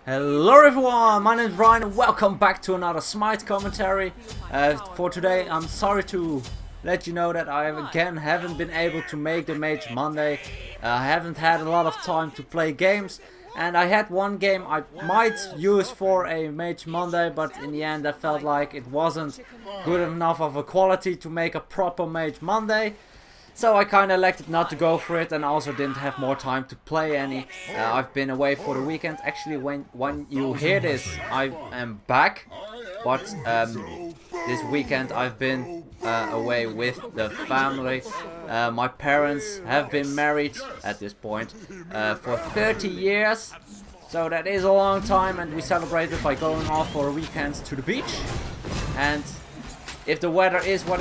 Hello everyone, my name is Ryan and welcome back to another Smite commentary. For today I'm sorry to let you know that I again haven't been able to make the Mage Monday. I haven't had a lot of time to play games, and I had one game I might use for a Mage Monday, but in the end I felt like it wasn't good enough of a quality to make a proper Mage Monday. So I kind of elected not to go for it, and also didn't have more time to play any. I've been away for the weekend. Actually, when you hear this, I am back. But this weekend I've been away with the family. My parents have been married at this point for 30 years. So that is a long time, and we celebrated by going off for a weekend to the beach. And if the weather is what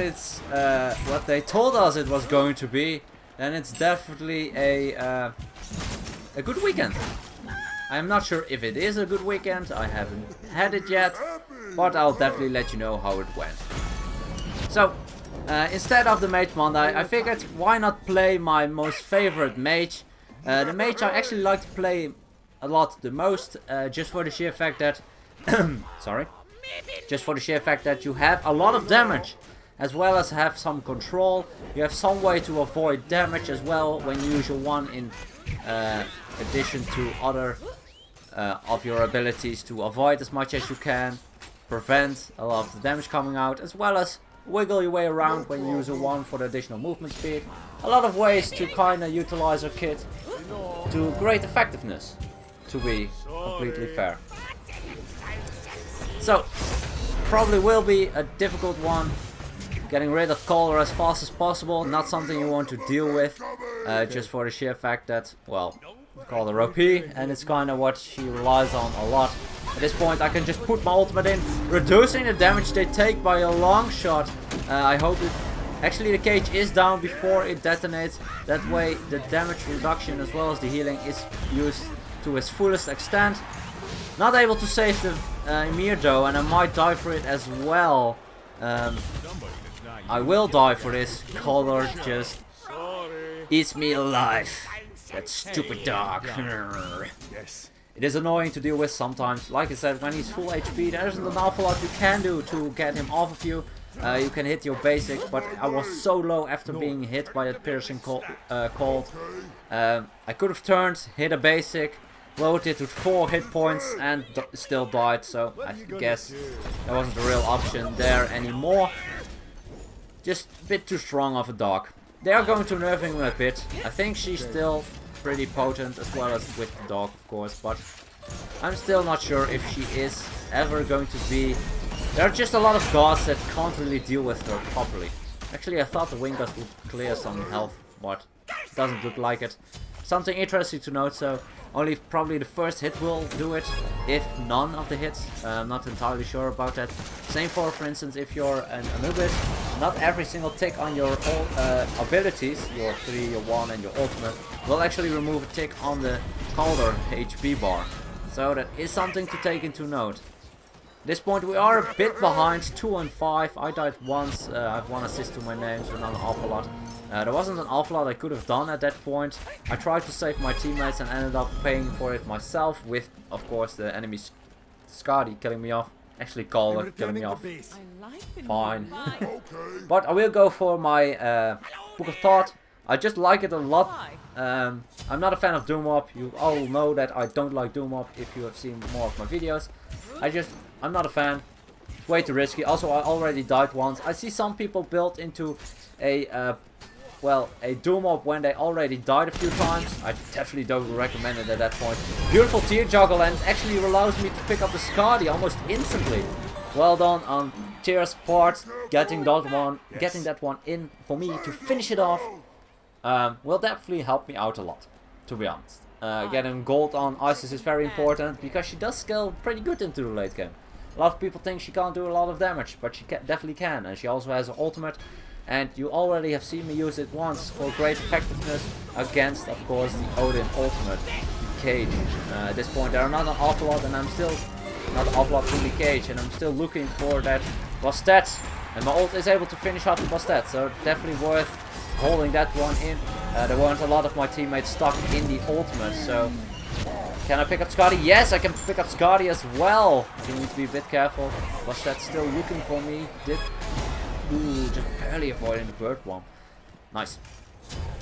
they told us it was going to be, then it's definitely a good weekend. I'm not sure if it is a good weekend. I haven't had it yet, but I'll definitely let you know how it went. So instead of the Mage Monday, I figured why not play my most favorite mage. The mage I actually like to play a lot the most, just for the sheer fact that you have a lot of damage, as well as have some control. You have some way to avoid damage as well when you use your one in addition to other of your abilities to avoid as much as you can, prevent a lot of the damage coming out, as well as wiggle your way around when you use a one for the additional movement speed. A lot of ways to kind of utilize your kit to great effectiveness, to be completely fair. So, probably will be a difficult one. Getting rid of Color as fast as possible, not something you want to deal with, just for the sheer fact that, well, Color OP, and it's kind of what she relies on a lot. At this point I can just put my ultimate in, reducing the damage they take by a long shot. I hope it... Actually the cage is down before it detonates, that way the damage reduction as well as the healing is used to its fullest extent. Not able to save the Ymir though, and I might die for it as well. I will die for this. Color just eats me alive. That stupid dog. It is annoying to deal with sometimes. Like I said, when he's full HP, there isn't an awful lot you can do to get him off of you. You can hit your basics, but I was so low after being hit by that piercing cold. I could have turned, hit a basic, lowered it to 4 hit points and still died, so I guess there wasn't a real option there anymore. Just a bit too strong of a dog. They are going to nerf him a bit. I think she's still pretty potent, as well as with the dog of course, but I'm still not sure if she is ever going to be... There are just a lot of gods that can't really deal with her properly. Actually I thought the wing gust would clear some health, but it doesn't look like it. Something interesting to note, so only probably the first hit will do it, if none of the hits. I'm not entirely sure about that. Same for instance, if you're an Anubis, not every single tick on your abilities, your 3, your 1 and your ultimate, will actually remove a tick on the Calder HP bar. So that is something to take into note. At this point we are a bit behind, 2 and 5. I died once, I have 1 assist to my name, so not an awful lot. There wasn't an awful lot I could have done at that point. I tried to save my teammates and ended up paying for it myself, with of course the enemy Skadi killing me off. Actually Caller killing me off. Fine. But I will go for my Book of Thought. I just like it a lot. I'm not a fan of Doom Mob. You all know that I don't like Doom Mob if you have seen more of my videos. I'm not a fan. It's way too risky. Also I already died once. I see some people build into a Doom Mob when they already died a few times. I definitely don't recommend it at that point. Beautiful tier juggle, and actually allows me to pick up the Skadi almost instantly. Well done on Tier's part, getting that one in for me to finish it off. Will definitely help me out a lot, to be honest. Getting gold on Isis is very important, because she does scale pretty good into the late game. A lot of people think she can't do a lot of damage, but she definitely can, and she also has an ultimate. And you already have seen me use it once for great effectiveness against, of course, the Odin ultimate, the Cage. At this point there are not an awful lot, and I'm still not an awful lot in the Cage, and I'm still looking for that Bastet. And my ult is able to finish off the Bastet, so definitely worth holding that one in. There weren't a lot of my teammates stuck in the ultimate, so Can I pick up Scotty? Yes, I can pick up Scotty as well. You need to be a bit careful. Was that still looking for me? Ooh, just barely avoiding the bird bomb. Nice.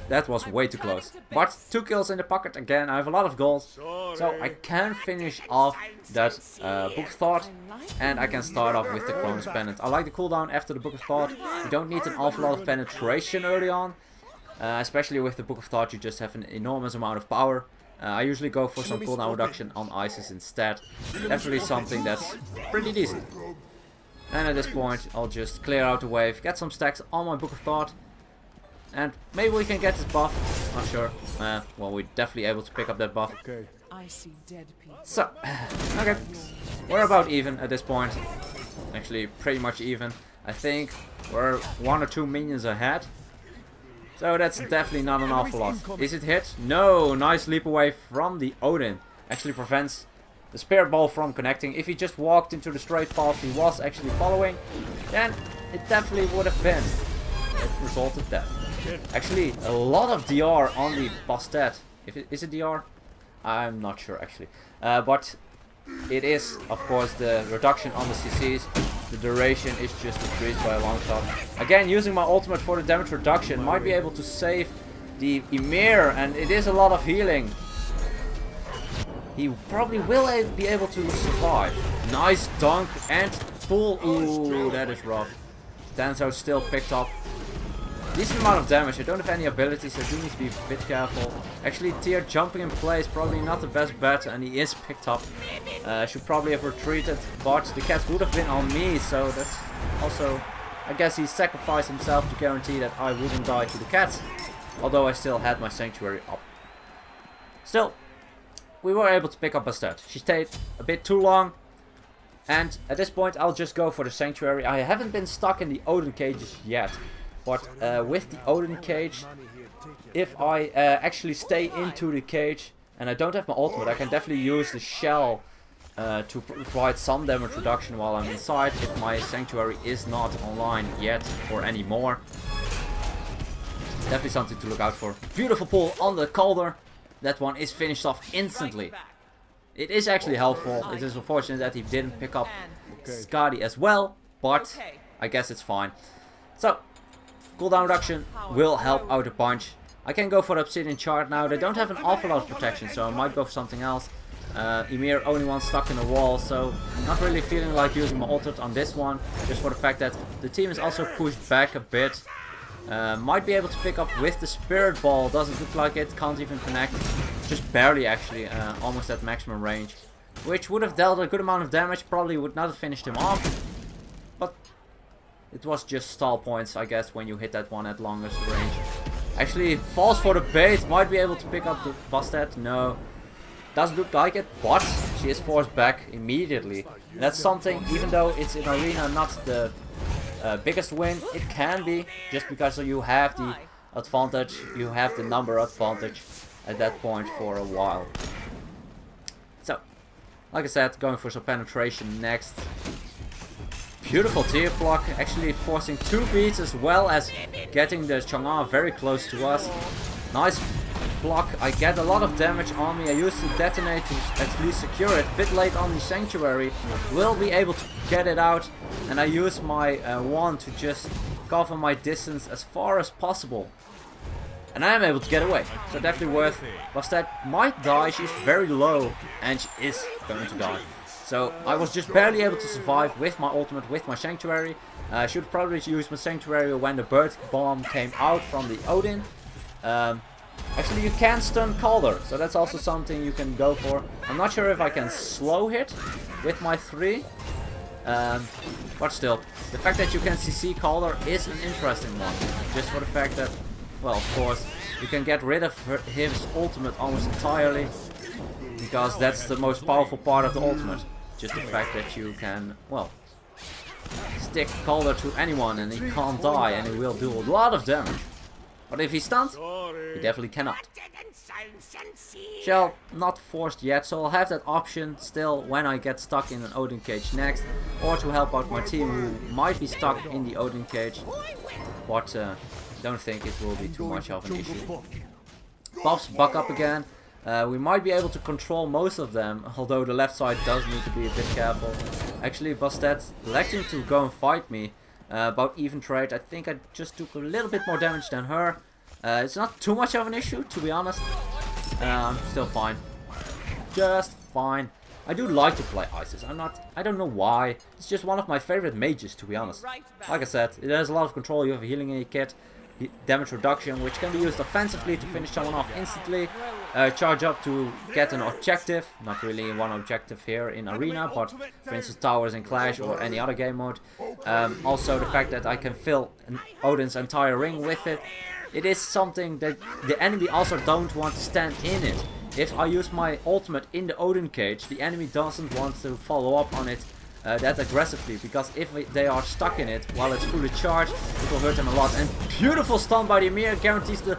That was way too close. But 2 kills in the pocket again. I have a lot of gold. So I can finish off that Book of Thought. And I can start off with the Cronus Pendant. I like the cooldown after the Book of Thought. You don't need an awful lot of penetration early on. Especially with the Book of Thought, you just have an enormous amount of power. I usually go for some cooldown reduction on Isis instead. Definitely something that's pretty decent. And at this point, I'll just clear out the wave, get some stacks on my Book of Thought. And maybe we can get this buff. Not sure. Well, we're definitely able to pick up that buff. Okay. So, okay. We're about even at this point. Actually, pretty much even. I think we're 1 or 2 minions ahead. So that's definitely not an awful lot. Is it hit? No! Nice leap away from the Odin. Actually prevents the Spirit Ball from connecting. If he just walked into the straight path he was actually following, then it definitely would have been. It resulted death. Actually, a lot of DR on the Bastet. Is it DR? I'm not sure actually. But it is, of course, the reduction on the CCs. The duration is just increased by a long shot. Again, using my ultimate for the damage reduction might be able to save the Ymir, and it is a lot of healing. He probably will be able to survive. Nice dunk and pull. Ooh, that is rough. Danzo still picked up decent amount of damage. I don't have any abilities, so I do need to be a bit careful. Actually, Tyr jumping in place probably not the best bet, and he is picked up. Should probably have retreated, but the cats would have been on me, so that's also... I guess he sacrificed himself to guarantee that I wouldn't die to the cats. Although I still had my sanctuary up. Still, we were able to pick up a stat. She stayed a bit too long. And at this point, I'll just go for the sanctuary. I haven't been stuck in the Odin cages yet. But with the Odin cage, if I actually stay into the cage and I don't have my ultimate, I can definitely use the shell to provide some damage reduction while I'm inside if my sanctuary is not online yet or anymore. Definitely something to look out for. Beautiful pull on the Calder. That one is finished off instantly. It is actually helpful. It is unfortunate that he didn't pick up Skadi as well, but I guess it's fine. So, cooldown reduction will help out a bunch. I can go for the Obsidian Shard now. They don't have an awful lot of protection, so I might go for something else. Ymir only one stuck in the wall, so not really feeling like using my ultimate on this one. Just for the fact that the team is also pushed back a bit. Might be able to pick up with the Spirit Ball. Doesn't look like it. Can't even connect. Just barely actually. Almost at maximum range. Which would have dealt a good amount of damage. Probably would not have finished him off. But it was just stall points, I guess, when you hit that one at longest range. Actually, falls for the bait. Might be able to pick up the Bastet. No. Doesn't look like it, but she is forced back immediately. And that's something, even though it's in arena, not the biggest win, it can be, just because you have the advantage, you have the number advantage at that point for a while. So, like I said, going for some penetration next. Beautiful tier block, actually forcing 2 beats as well as getting the Chang'e very close to us. Nice block. I get a lot of damage on me. I used to detonate to at least secure it. Bit late on the sanctuary. Will be able to get it out, and I use my wand to just cover my distance as far as possible. And I am able to get away. So definitely worth. Bastet might die. She's very low, and she is going to die. So I was just barely able to survive with my ultimate, with my sanctuary. I should probably use my sanctuary when the bird bomb came out from the Odin. Actually, you can stun Calder, so that's also something you can go for. I'm not sure if I can slow hit with my 3. But still, the fact that you can CC Calder is an interesting one. Just for the fact that, well, of course, you can get rid of his ultimate almost entirely. Because that's the most powerful part of the ultimate. Just the fact that you can, well, stick Calder to anyone and he can't die and he will do a lot of damage. But if he's stunned, he definitely cannot. Shell not forced yet, so I'll have that option still when I get stuck in an Odin cage next. Or to help out my team who might be stuck in the Odin cage. But don't think it will be too much of an issue. Buffs buck up again. We might be able to control most of them, although the left side does need to be a bit careful. Actually, Bastet electing to go and fight me. About even trade. I think I just took a little bit more damage than her. It's not too much of an issue, to be honest. Still fine. Just fine. I do like to play Isis. I don't know why. It's just one of my favorite mages, to be honest. Like I said, it has a lot of control. You have a healing in your kit. Damage reduction, which can be used offensively to finish someone off instantly. Charge up to get an objective. Not really one objective here in Arena, but for instance towers in Clash or any other game mode. Also the fact that I can fill Odin's entire ring with it. It is something that the enemy also don't want to stand in it. If I use my ultimate in the Odin cage, the enemy doesn't want to follow up on it that aggressively, because if they are stuck in it while it's fully charged, it will hurt them a lot. And beautiful stun by the Emir guarantees the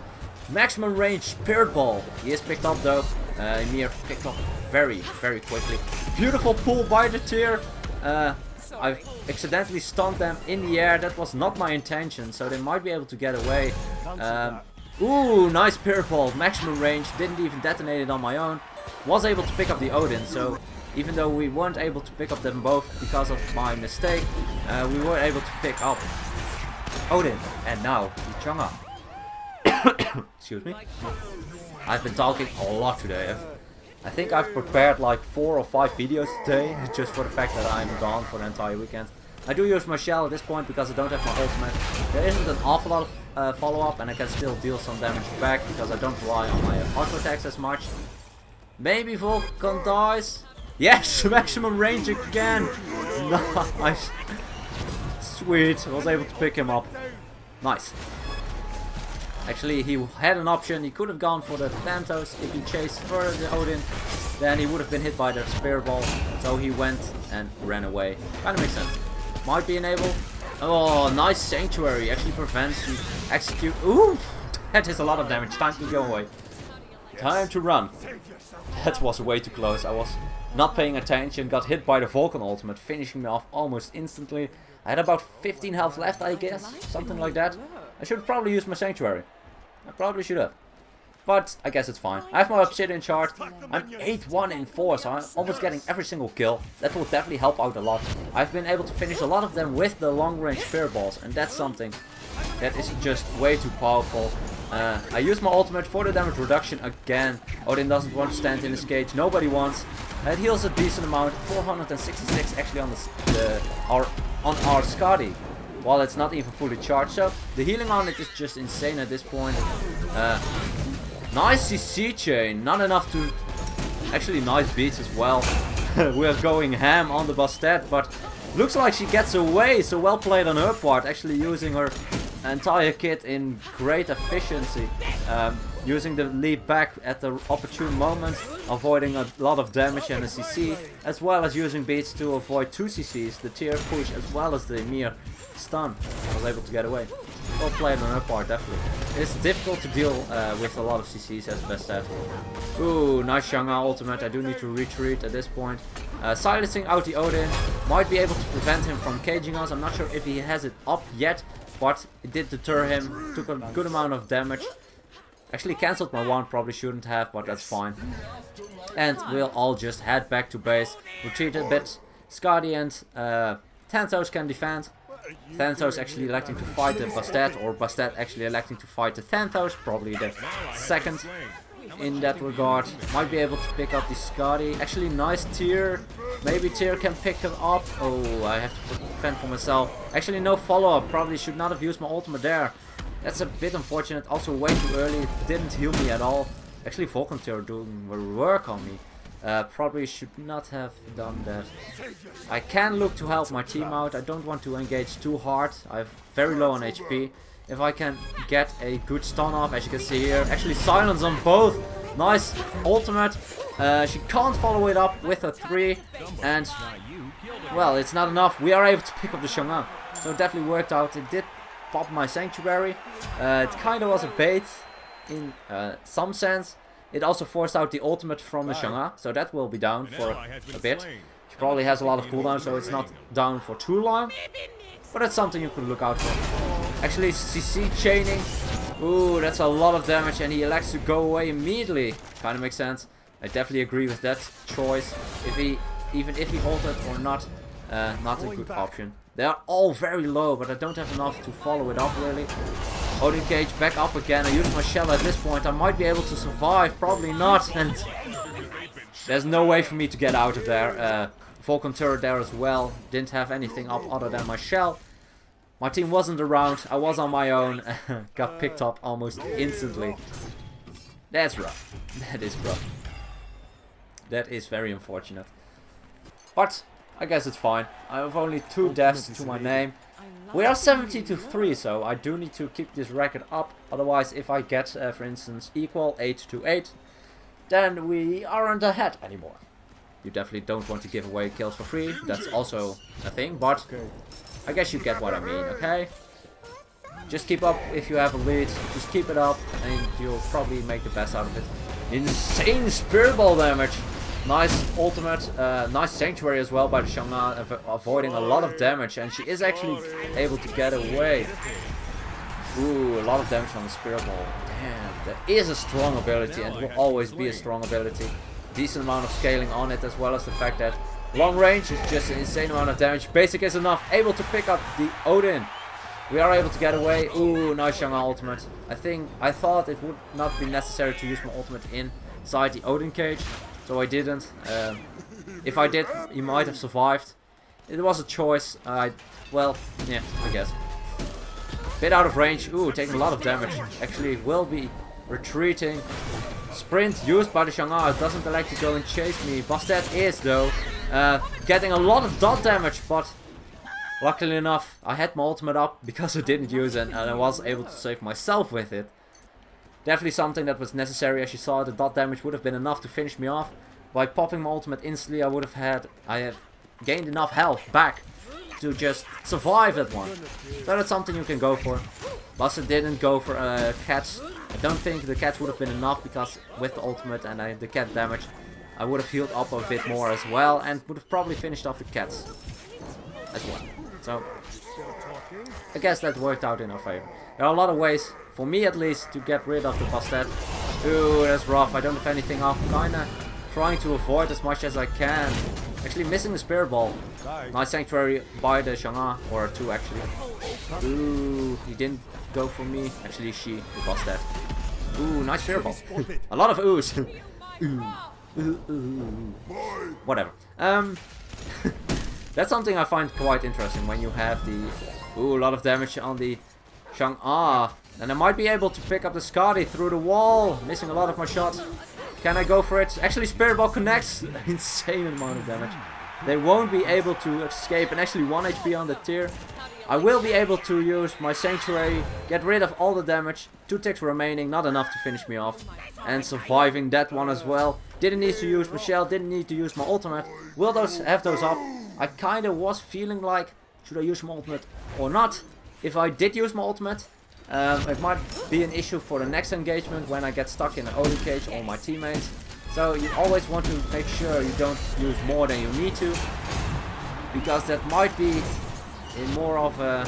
maximum range Spirit Ball. He is picked up though. Emir picked up very quickly. Beautiful pull by the tier. I've accidentally stunned them in the air. That was not my intention, so they might be able to get away. Ooh, nice Spirit Ball, maximum range. Didn't even detonate it on my own. Was able to pick up the Odin, so even though we weren't able to pick up them both because of my mistake, we were able to pick up Odin and now the Chang'e. Excuse me. I've been talking a lot today. I think I've prepared like 4 or 5 videos today, just for the fact that I'm gone for the entire weekend. I do use my shell at this point because I don't have my ultimate. There isn't an awful lot of follow-up, and I can still deal some damage back because I don't rely on my auto attacks as much. Maybe Vulcan dies. Yes, maximum range again. Nice. Sweet, I was able to pick him up. Nice. Actually, he had an option. He could have gone for the Thanatos. If he chased further the Odin, then he would have been hit by the Spirit Ball. So he went and ran away. Kind of makes sense. Might be enabled. Oh, nice Sanctuary. Actually prevents you execute. Ooh, that is a lot of damage. Time to go away. Time to run. That was way too close. I was not paying attention. Got hit by the Vulcan ultimate, finishing me off almost instantly. I had about 15 health left, I guess. Something like that. I should probably use my Sanctuary. I probably should have. But I guess it's fine. I have my Obsidian Shard. I'm 8-1 in 4, so I'm almost getting every single kill. That will definitely help out a lot. I've been able to finish a lot of them with the long range Spirit Balls, and that's something that is just way too powerful. I use my ultimate for the damage reduction again. Odin doesn't want to stand in his cage. Nobody wants. It heals a decent amount. 466 actually on our Skadi, while it's not even fully charged. So the healing on it is just insane at this point. Nice CC chain. Not enough to... Actually nice beats as well. We're going ham on the Bastet, but looks like she gets away. So well played on her part. Actually using her entire kit in great efficiency. Using the leap back at the opportune moment, avoiding a lot of damage and a CC, as well as using beats to avoid 2 CCs, the tier push as well as the mere stun. I was able to get away. Well played on her part, definitely. It's difficult to deal with a lot of CCs, as best said. Ooh, nice Chang'e ultimate. I do need to retreat at this point. Silencing out the Odin might be able to prevent him from caging us. I'm not sure if he has it up yet, but it did deter him. Took a good amount of damage. Actually cancelled my one, probably shouldn't have, but that's fine. And we'll all just head back to base, retreat a bit. Skadi and Thanatos can defend. Thanatos actually electing to fight the Bastet, or Bastet actually electing to fight the Thanatos, probably the second in that regard. Might be able to pick up the Skadi. Actually nice tier. Maybe tier can pick him up. Oh, I have to defend for myself. Actually no follow-up, probably should not have used my ultimate there. That's a bit unfortunate, also way too early, didn't heal me at all. Actually Vulcan tier doing work on me. Probably should not have done that. I can look to help my team out. I don't want to engage too hard. I'm very low on HP. If I can get a good stun off, as you can see here. Actually silence on both. Nice ultimate. She can't follow it up with a 3. And, well, it's not enough. We are able to pick up the Chang'e. So it definitely worked out. It did pop my Sanctuary. It kind of was a bait in some sense. It also forced out the ultimate from the Chang'e, so that will be down for a bit. She probably has a lot of cooldown, so it's not down for too long. But that's something you could look out for. Actually, CC chaining Ooh, that's a lot of damage, and he elects to go away immediately. Kind of makes sense. I definitely agree with that choice. Even if he ulted or not, not a good option. They are all very low, but I don't have enough to follow it up really. Odin Cage back up again. I use my shell at this point. I might be able to survive, probably not. And there's no way for me to get out of there. Vulcan turret there as well. Didn't have anything up other than my shell. My team wasn't around. I was on my own. Got picked up almost instantly. That's rough. That is rough. That is very unfortunate. But I guess it's fine. I have only 2 deaths to my name. We are 70-3, so I do need to keep this record up. Otherwise, if I get, for instance, equal 8-8, then we aren't ahead anymore. You definitely don't want to give away kills for free. That's also a thing, but I guess you get what I mean, okay? Just keep up if you have a lead. Just keep it up, and you'll probably make the best out of it. Insane Spirit Ball damage. Nice ultimate, nice Sanctuary as well by the Shang'an, avoiding a lot of damage, and she is actually able to get away. Ooh, a lot of damage on the Spirit Ball. Damn, that is a strong ability and will always be a strong ability. Decent amount of scaling on it, as well as the fact that long range is just an insane amount of damage. Basic is enough, able to pick up the Odin. We are able to get away. Ooh, nice Shang'an ultimate. I thought it would not be necessary to use my ultimate inside the Odin cage. So I didn't. If I did, he might have survived. It was a choice. Well, yeah, I guess. Bit out of range. Ooh, taking a lot of damage. Actually, will be retreating. Sprint used by the Shang'an. It doesn't elect to go and chase me. Bastet is, though, getting a lot of dot damage. But luckily enough, I had my ultimate up because I didn't use it. And I was able to save myself with it. Definitely something that was necessary. As you saw, the dot damage would have been enough to finish me off. By popping my ultimate instantly, I have gained enough health back to just survive that one. So that's something you can go for. Buster didn't go for cats. I don't think the cats would have been enough, because with the ultimate and the cat damage, I would have healed up a bit more as well, and would have probably finished off the cats as well. So I guess that worked out in our favor. There are a lot of ways, for me at least, to get rid of the Bastet. Ooh, that's rough. I don't have anything up. Kinda trying to avoid as much as I can. Actually missing the Spirit Ball. Nice Sanctuary by the Shang'an, or 2 actually. Ooh, he didn't go for me. Actually, the Bastet. Ooh, nice Spirit Ball. A lot of oohs. Whatever. That's something I find quite interesting when you have the... Ooh, a lot of damage on the Shang'an. And I might be able to pick up the Skadi through the wall. Missing a lot of my shots. Can I go for it? Actually, Spirit Ball connects. Insane amount of damage. They won't be able to escape. And actually 1 HP on the tier. I will be able to use my Sanctuary. Get rid of all the damage. 2 ticks remaining. Not enough to finish me off. And surviving that one as well. Didn't need to use Michelle. Didn't need to use my ultimate. Will those have those up? I kind of was feeling like, should I use my ultimate or not? If I did use my ultimate, it might be an issue for the next engagement when I get stuck in an Odin cage or my teammates. So you always want to make sure you don't use more than you need to, because that might be in more of a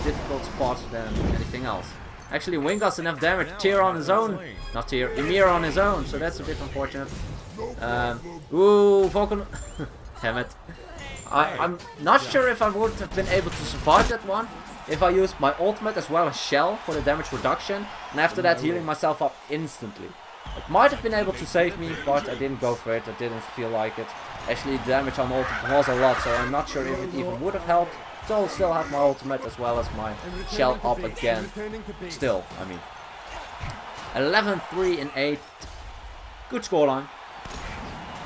difficult spot than anything else. Actually, Wing does enough damage. Tyr on his own. Not Tyr, Ymir on his own, so that's a bit unfortunate. Ooh, Vulcan. Damn it. I'm not sure if I would have been able to survive that one if I used my ultimate as well as Shell for the damage reduction, and after that healing myself up instantly. It might have been able to save me, but I didn't go for it. I didn't feel like it. Actually, the damage on ultimate was a lot, so I'm not sure if it even would have helped. So I'll still have my ultimate as well as my Shell up again. Still, I mean. 11-3 in 8. Good scoreline.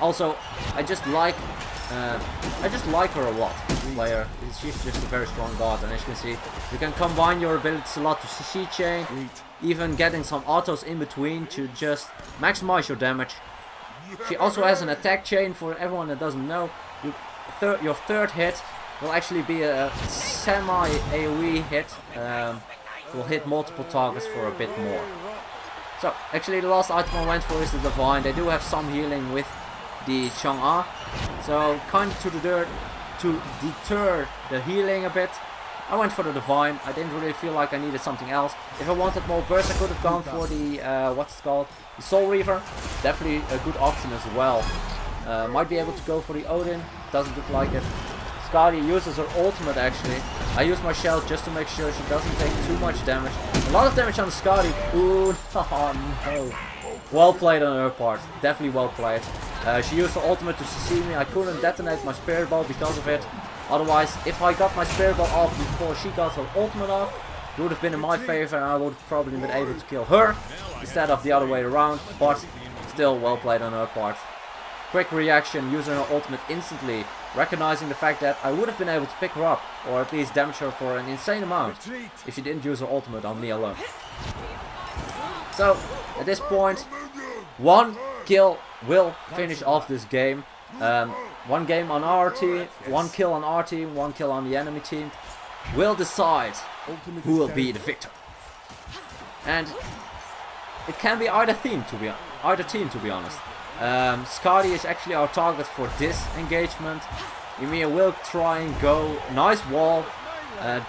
Also, I just like her a lot. Player, she's just a very strong god, and as you can see, you can combine your abilities a lot to CC chain, even getting some autos in between to just maximize your damage. She also has an attack chain. For everyone that doesn't know, your third hit will actually be a semi AoE hit. Will hit multiple targets for a bit more. So actually the last item I went for is the Divine. They do have some healing with the Shang'an, so kind of to deter the healing a bit. I went for the Divine. I didn't really feel like I needed something else. If I wanted more burst, I could have gone for the, what's it called? The Soul Reaver. Definitely a good option as well. Might be able to go for the Odin. Doesn't look like it. Skadi uses her ultimate actually. I use my shell just to make sure she doesn't take too much damage. A lot of damage on the Skadi. Ooh, oh no. Well played on her part. Definitely well played. She used her ultimate to CC me. I couldn't detonate my Spirit Ball because of it. Otherwise, if I got my Spirit Ball off before she got her ultimate off, it would have been in my favor and I would have probably been able to kill her instead of the other way around. But still well played on her part. Quick reaction, using her ultimate instantly, recognizing the fact that I would have been able to pick her up, or at least damage her for an insane amount, if she didn't use her ultimate on me alone. So, at this point, one kill will finish off this game. One game on our team, one kill on our team, one kill on the enemy team, will decide who will be the victor. And it can be either team to be honest. Skadi is actually our target for this engagement. Ymir will try and go. Nice wall.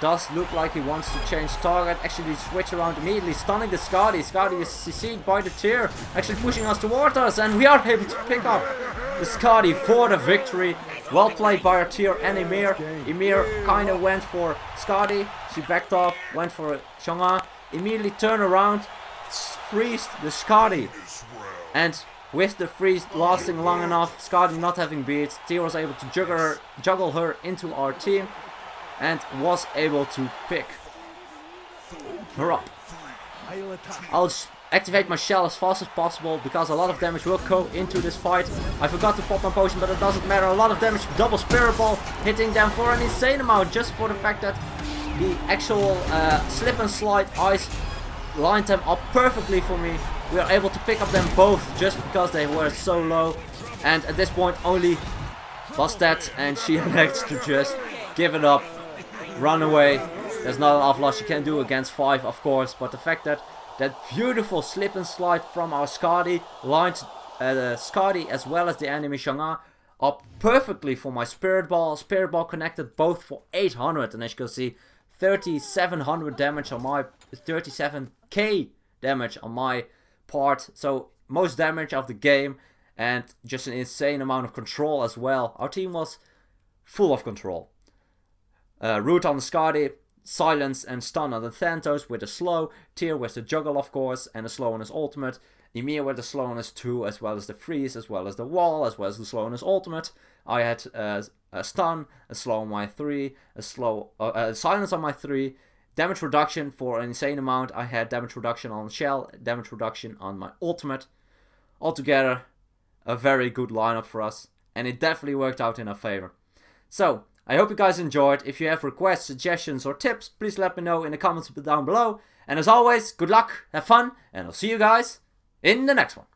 Does look like he wants to change target. Actually switch around immediately, stunning the Skadi. Skadi is CC'd by the tier. Actually pushing us towards us, and we are able to pick up the Skadi for the victory. Well played by our tier and Ymir. Ymir kind of went for Skadi. She backed off, went for Chang'e. Immediately turned around, freezed the Skadi. And with the freeze lasting long enough, Skadi not having beats, tier was able to juggle her into our team. And was able to pick her up. I'll activate my shell as fast as possible because a lot of damage will go into this fight. I forgot to pop my potion, but it doesn't matter. A lot of damage, double Spirit Ball, hitting them for an insane amount just for the fact that the actual slip and slide ice lined them up perfectly for me. We are able to pick up them both just because they were so low. And at this point only Bastet and she managed to just give it up. Run away. There's not an awful lot she can do against 5, of course, but the fact that that beautiful slip and slide from our Skadi lined the Skadi as well as the enemy Chang'e up perfectly for my Spirit Ball. Spirit Ball connected both for 800, and as you can see, 3700 damage on my 37k damage on my part. So most damage of the game and just an insane amount of control as well. Our team was full of control. Root on the Skadi, silence and stun on the Thanatos with a slow, tier with the juggle of course, and a slow on his ultimate, Ymir with the slow on his 2, as well as the freeze, as well as the wall, as well as the slow on his ultimate. I had a stun, a slow on my 3, a slow, silence on my 3, damage reduction for an insane amount. I had damage reduction on shell, damage reduction on my ultimate. Altogether, a very good lineup for us, and it definitely worked out in our favor. So, I hope you guys enjoyed. If you have requests, suggestions or tips, please let me know in the comments down below. And as always, good luck, have fun, and I'll see you guys in the next one.